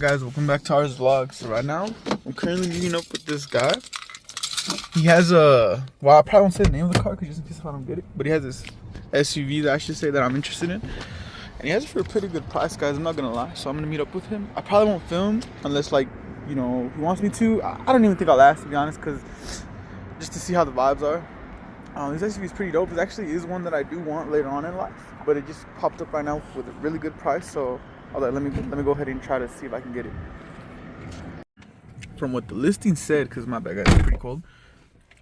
Alright guys, welcome back to our vlog. So right now, I'm currently meeting up with this guy. He has a, well, I probably won't say the name of the car because just in case if I don't get it, but he has this SUV that I should say that I'm interested in. And he has it for a pretty good price, guys, I'm not gonna lie. So I'm gonna meet up with him. I probably won't film unless, like, you know, he wants me to. I don't even think I'll ask, to be honest, because just to see how the vibes are. This SUV is pretty dope. It actually is one that I do want later on in life, but it just popped up right now with a really good price. So I was like, let me go ahead and try to see if I can get it. From what the listing said, because my bad, guys, it's pretty cold,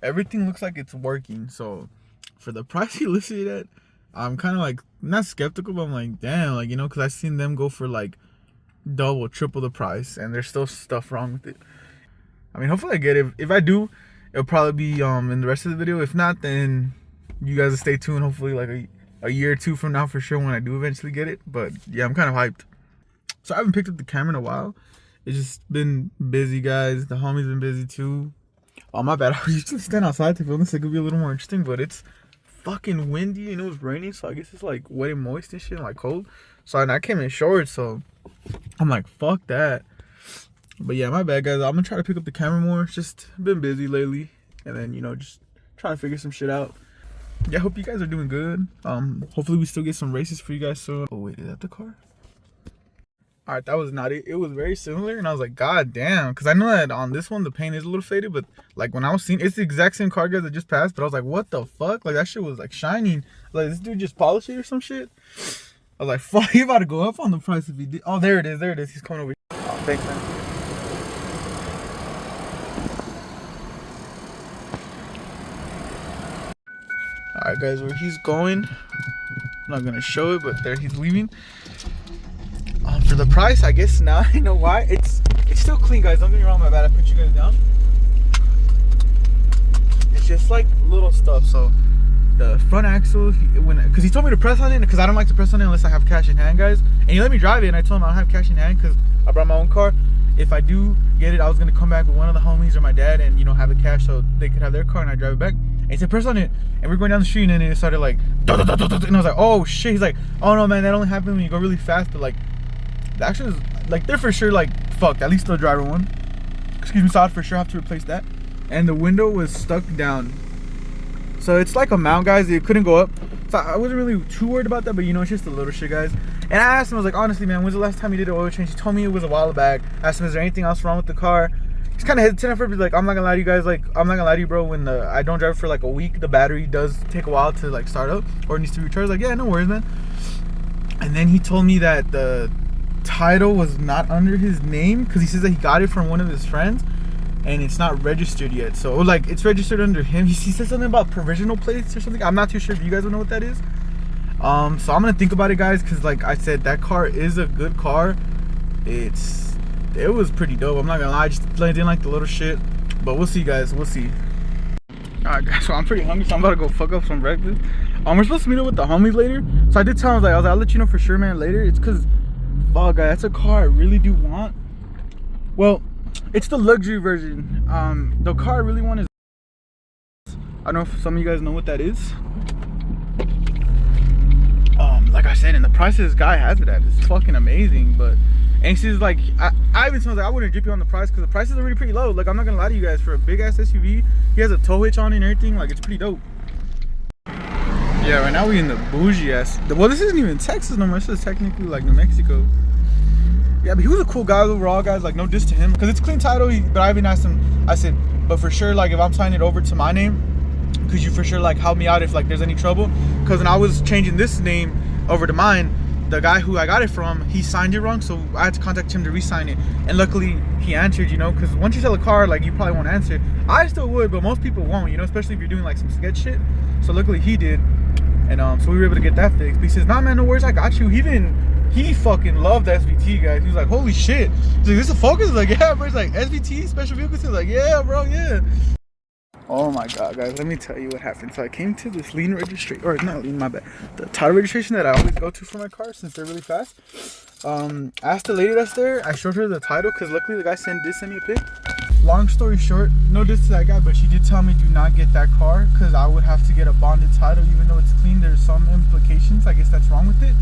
everything looks like it's working. So for the price he listed it at, I'm kind of like, not skeptical, but I'm like, damn, like, you know, because I've seen them go for like double, triple the price, and there's still stuff wrong with it. I mean, hopefully I get it. If I do, it'll probably be in the rest of the video. If not, then you guys will stay tuned. Hopefully like a year or two from now for sure when I do eventually get it. But yeah, I'm kind of hyped. So I haven't picked up the camera in a while. It's just been busy, guys. The homie's been busy too. Oh, my bad. I was used to stand outside to film this. It could be a little more interesting, but it's fucking windy and it was raining. So I guess it's like wet and moist and shit and like cold. So I came in shorts. So I'm like, fuck that. But yeah, my bad, guys. I'm gonna try to pick up the camera more. It's just been busy lately. And then, you know, just trying to figure some shit out. Yeah, I hope you guys are doing good. Hopefully we still get some races for you guys soon. Oh wait, is that the car? Alright, that was not it. It was very similar, and I was like, god damn. Because I know that on this one, the paint is a little faded, but like when I was seeing, it's the exact same car, guys, that just passed, but I was like, what the fuck? Like that shit was like shining. Like this dude just polished it or some shit. I was like, fuck, he about to go up on the price if he did. Oh, there it is, there it is. He's coming over here. Oh, thanks, man. Alright, guys, where he's going, I'm not gonna show it, but there he's leaving. For the price, I guess now I know why. It's still clean, guys. Don't get me wrong, my bad. I put you guys down. It's just like little stuff. So the front axle, because he told me to press on it, because I don't like to press on it unless I have cash in hand, guys. And he let me drive it, and I told him I don't have cash in hand because I brought my own car. If I do get it, I was gonna come back with one of the homies or my dad, and you know, have the cash so they could have their car and I drive it back. And he said press on it, and we're going down the street, and then it started like, and I was like, oh shit. He's like, oh no, man, that only happens when you go really fast. But like, the action is like, they're for sure like fucked. At least the driver one. Excuse me, so I'd for sure have to replace that. And the window was stuck down. So it's like a mount, guys. It couldn't go up. So I wasn't really too worried about that, but you know, it's just a little shit, guys. And I asked him, I was like, honestly, man, when's the last time you did an oil change? He told me it was a while back. I asked him, is there anything else wrong with the car? He's kind of hesitant at first, but like, I'm not gonna lie to you guys, like, I'm not gonna lie to you, bro, when I don't drive for like a week, the battery does take a while to like start up or it needs to be recharged. Like, yeah, no worries, man. And then he told me that the title was not under his name because he says that he got it from one of his friends and it's not registered yet. So like, it's registered under him. He said something about provisional plates or something. I'm not too sure if you guys will know what that is. So I'm gonna think about it, guys, because like I said, that car is a good car. It was pretty dope. I'm not gonna lie, I just didn't like the little shit, but we'll see, guys. We'll see. Alright, guys, so I'm pretty hungry, so I'm about to go fuck up some breakfast. We're supposed to meet up with the homies later, so I did tell him, I was like, I'll let you know for sure, man, later. It's because, fuck, guys, that's a car I really do want. Well, it's the luxury version. The car I really want is, I don't know if some of you guys know what that is. Like I said, and the price this guy has it at is fucking amazing. But and she's like, I even told her, like, I wouldn't drip you on the price because the prices are really pretty low. Like, I'm not gonna lie to you guys, for a big ass SUV, he has a tow hitch on it and everything. Like, it's pretty dope. Yeah, right now we in the bougie ass. Well, this isn't even Texas no more. This is technically like New Mexico. Yeah, but he was a cool guy overall, guys. Like, no diss to him because it's clean title. But I even asked him, I said, but for sure, like, if I'm signing it over to my name, could you for sure like help me out if like there's any trouble? Because when I was changing this name over to mine, the guy who I got it from, he signed it wrong, so I had to contact him to re-sign it. And luckily he answered, you know, because once you sell a car, like, you probably won't answer. I still would, but most people won't, you know, especially if you're doing like some sketch shit. So luckily he did, and so we were able to get that fixed. But he says, nah, man, no worries, I got you. He fucking loved the SVT, guys. He was like, holy shit. He's like, this is a Focus? Like, yeah, bro. He's like, SVT, special vehicles? He's like, yeah, bro, yeah. Oh my god, guys, let me tell you what happened. So I came to this lien registration, or not lien, my bad, the title registration that I always go to for my car since they're really fast. Asked the lady that's there, I showed her the title because luckily the guy did send me a pic. Long story short, no diss to that guy, but she did tell me do not get that car because I would have to get a bonded title even though it's clean. There's some implications, I guess that's wrong with it.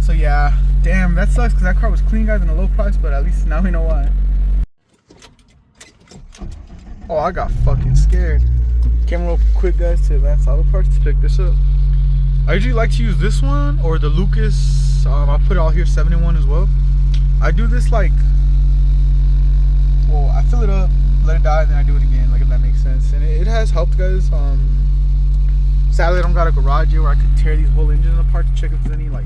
So yeah, Damn, that sucks because that car was clean, guys, and a low price, but at least now we know why. Oh, I got fucking scared. Came real quick, guys, to Advanced Auto Parts to pick this up. I usually like to use this one or the Lucas. I'll put it all here, 71 as well. I do this like, well, I fill it up, let it die, and then I do it again, like if that makes sense. And it has helped, guys. Sadly, I don't got a garage here where I could tear these whole engines apart to check if there's any, like,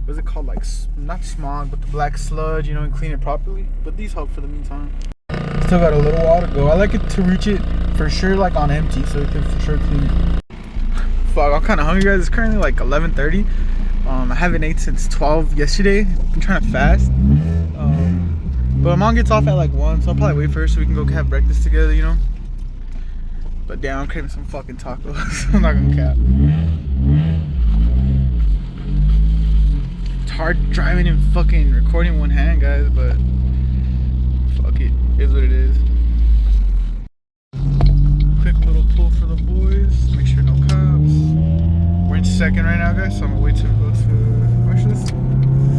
what's it called, like, not smog, but the black sludge, you know, and clean it properly. But these help for the meantime. Still got a little while to go. I like it to reach it for sure, like on empty, so it can for sure clean it. Fuck, I'm kind of hungry, guys. It's currently like 11:30. I haven't ate since 12 yesterday. I'm trying to fast. But my mom gets off at like 1, so I'll probably wait for her so we can go have breakfast together, you know. But damn, I'm craving some fucking tacos. I'm not gonna cap. It's hard driving and fucking recording one hand, guys, but fuck it. Is what it is. Quick little pull for the boys. Make sure no cops. We're in second right now, guys, so I'm gonna wait till we go to. Actually, let's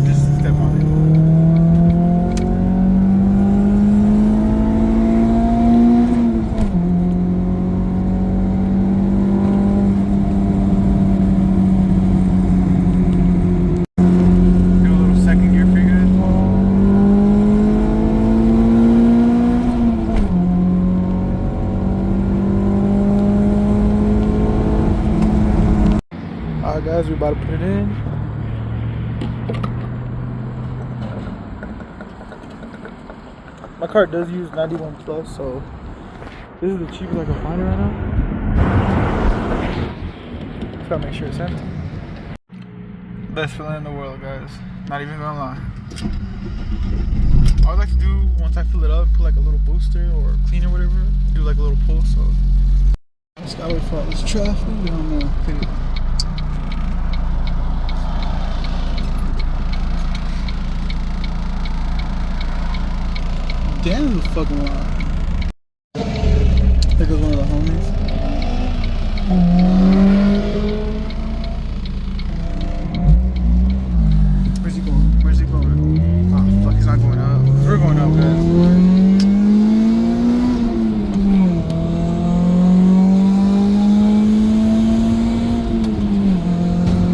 just step on it. Guys, we about to put it in. My car does use 91 plus, so this is the cheapest I can find it right now. Just gotta make sure it's empty. Best feeling in the world, guys. Not even gonna lie. I would like to do, once I fill it up, put like a little booster or cleaner, whatever. Do like a little pull. So just gotta wait for all this traffic. Then I'm gonna hit it. Damn, this is fucking wild. There goes one of the homies. Where's he going? Where's he going? Oh, fuck, he's not going up. We're going up, guys.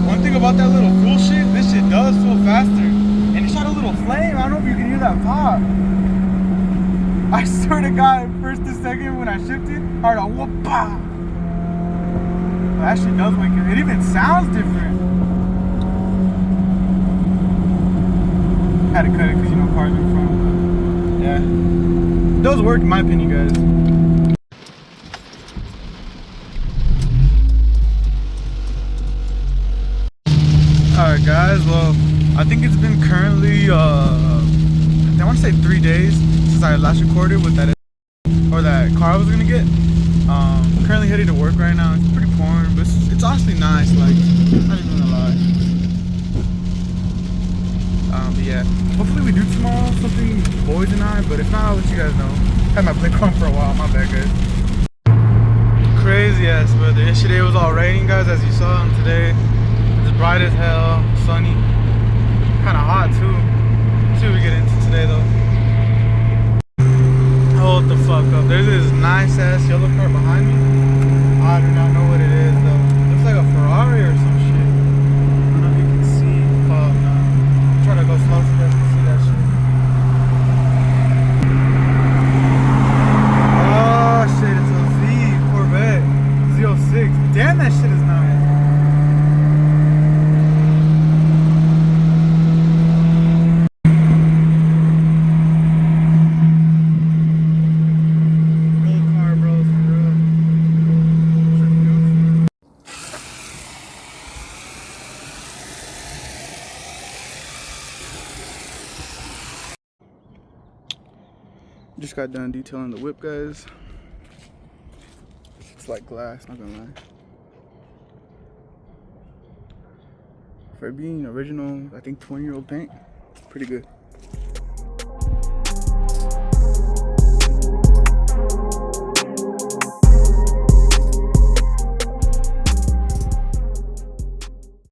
One thing about that little fuel shit, this shit does feel faster. And it shot a little flame. I don't know if you can hear that pop. I swear to God, first to second when I shifted, I heard a whoop-pa. That shit does wake up. It even sounds different. Had to cut it because, you know, cars in front. Yeah. It does work in my opinion, guys. Alright, guys. Well, I think it's been currently, I want to say 3 days since I last recorded with that car I was gonna get. Currently headed to work right now. It's pretty pouring, but it's honestly nice. Like, not even gonna lie. But yeah, hopefully we do tomorrow something, boys and I. But if not, I'll let you guys know. Had my blink on for a while. My bad, guys. Crazy ass weather. Yesterday it was all raining, guys, as you saw. And today it's bright as hell, sunny, kind of hot too. Let's see what we get into today though. Hold the fuck up. There's this nice ass yellow car behind me. I do not know what it is though. Looks like a Ferrari or some shit. I don't know if you can see. Fuck no. I'm trying to go slow so you guys can see that shit. Oh shit, it's a Z Corvette Z06. Damn, that shit is nice. Just got done detailing the whip, guys. It's like glass, not gonna lie. For being original, I think 20-year-old paint, pretty good.